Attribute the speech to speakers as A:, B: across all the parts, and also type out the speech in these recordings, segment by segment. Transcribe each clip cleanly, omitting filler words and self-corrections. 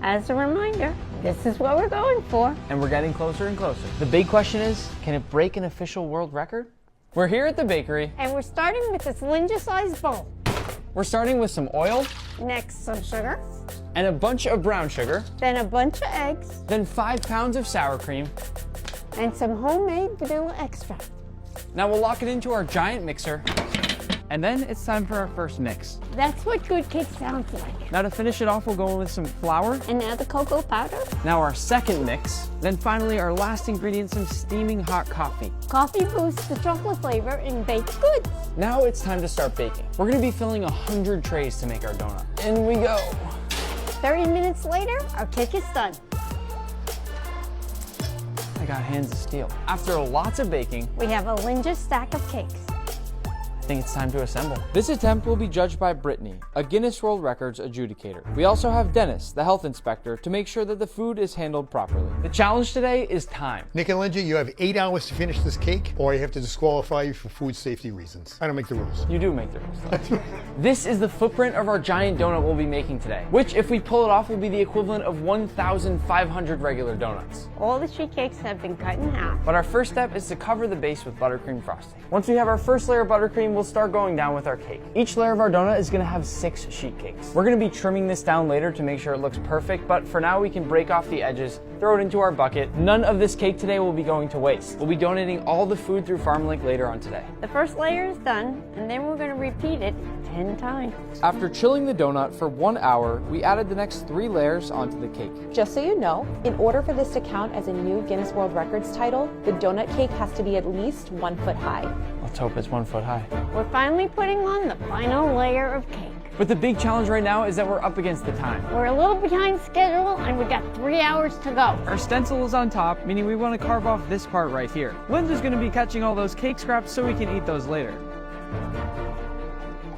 A: As a reminder, this is what we're going for.
B: And we're getting closer and closer. The big question is, can it break an official world record? We're here at the bakery.
A: And we're starting with this Linda-sized bowl.
B: We're starting with some oil.
A: Next, some sugar.
B: And a bunch of brown sugar.
A: Then a bunch of eggs.
B: Then 5 pounds of sour cream.
A: And some homemade vanilla extract.
B: Now we'll lock it into our giant mixer. And then it's time for our first mix.
A: That's what good cake sounds like.
B: Now to finish it off, we'll go in with some flour.
A: And now the cocoa powder.
B: Now our second mix. Then finally our last ingredient, some steaming hot coffee.
A: Coffee boosts the chocolate flavor in baked goods.
B: Now it's time to start baking. We're gonna be filling 100 trays to make our donut. In we go.
A: 30 minutes later, our cake is done.
B: I got hands of steel. After lots of baking,
A: we have a Linda stack of cakes.
B: I think it's time to assemble. This attempt will be judged by Brittany, a Guinness World Records adjudicator. We also have Dennis, the health inspector, to make sure that the food is handled properly. The challenge today is time.
C: Nick and Linda, you have 8 hours to finish this cake, or I have to disqualify you for food safety reasons. I don't make the rules.
B: You do make the rules. This is the footprint of our giant donut we'll be making today, which, if we pull it off, will be the equivalent of 1,500 regular donuts.
A: All the sheet cakes have been cut in half.
B: But our first step is to cover the base with buttercream frosting. Once we have our first layer of buttercream, we'll start going down with our cake. Each layer of our donut is going to have 6 sheet cakes. We're going to be trimming this down later to make sure it looks perfect, but for now we can break off the edges, throw it into our bucket. None of this cake today will be going to waste. We'll be donating all the food through FarmLink later on today.
A: The first layer is done, and then we're going to repeat it 10 times.
B: After chilling the donut for 1 hour, we added the next 3 layers onto the cake.
D: Just so you know, in order for this to count as a new Guinness World Records title, the donut cake has to be at least 1 foot high.
B: Let's hope it's 1 foot high.
A: We're finally putting on the final layer of cake.
B: But the big challenge right now is that we're up against the time.
A: We're a little behind schedule and we got 3 hours to go.
B: Our stencil is on top, meaning we want to carve off this part right here. Linda's going to be catching all those cake scraps so we can eat those later.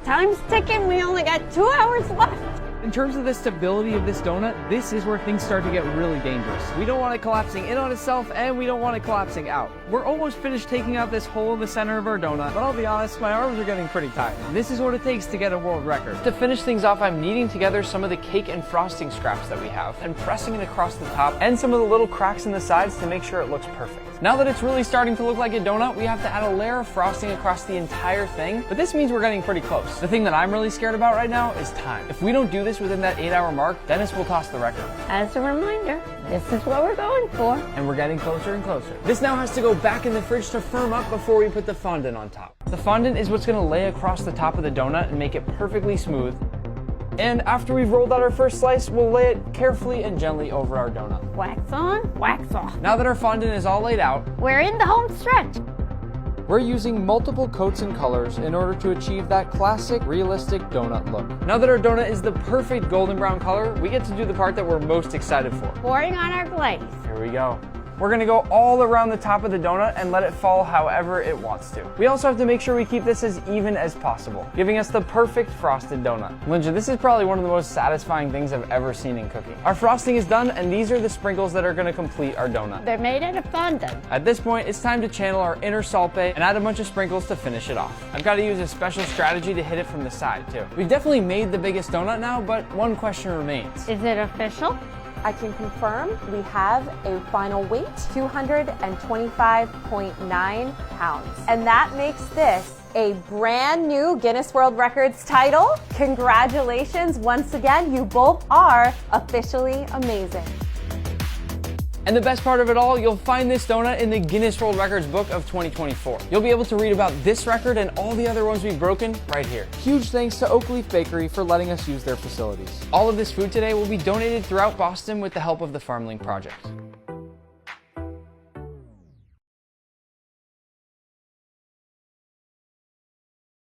A: Time's ticking, we only got 2 hours left.
B: In terms of the stability of this donut, this is where things start to get really dangerous. We don't want it collapsing in on itself, and we don't want it collapsing out. We're almost finished taking out this hole in the center of our donut, but I'll be honest, my arms are getting pretty tired. This is what it takes to get a world record. To finish things off, I'm kneading together some of the cake and frosting scraps that we have, and pressing it across the top, and some of the little cracks in the sides to make sure it looks perfect. Now that it's really starting to look like a donut, we have to add a layer of frosting across the entire thing, but this means we're getting pretty close. The thing that I'm really scared about right now is time. If we don't do this within that 8-hour mark, Dennis will toss the record.
A: As a reminder, this is what we're going for.
B: And we're getting closer and closer. This now has to go back in the fridge to firm up before we put the fondant on top. The fondant is what's going to lay across the top of the donut and make it perfectly smooth. And after we've rolled out our first slice, we'll lay it carefully and gently over our donut.
A: Wax on, wax off.
B: Now that our fondant is all laid out,
A: we're in the home stretch.
B: we're using multiple coats and colors in order to achieve that classic, realistic donut look. Now that our donut is the perfect golden brown color, we get to do the part that we're most excited for.
A: Pouring on our glaze.
B: Here we go. We're gonna go all around the top of the donut and let it fall however it wants to. We also have to make sure we keep this as even as possible, giving us the perfect frosted donut. Linda, this is probably one of the most satisfying things I've ever seen in cooking. Our frosting is done, and these are the sprinkles that are gonna complete our donut.
A: They're made out of fondant.
B: At this point, it's time to channel our inner Salt Bae and add a bunch of sprinkles to finish it off. I've got to use a special strategy to hit it from the side, too. We've definitely made the biggest donut now, but one question remains.
A: Is it official?
D: I can confirm we have a final weight, 225.9 pounds. And that makes this a brand new Guinness World Records title. Congratulations once again, you both are officially amazing.
B: And the best part of it all, you'll find this donut in the Guinness World Records book of 2024. You'll be able to read about this record and all the other ones we've broken right here. Huge thanks to Oak Leaf Bakery for letting us use their facilities. All of this food today will be donated throughout Boston with the help of the FarmLink project.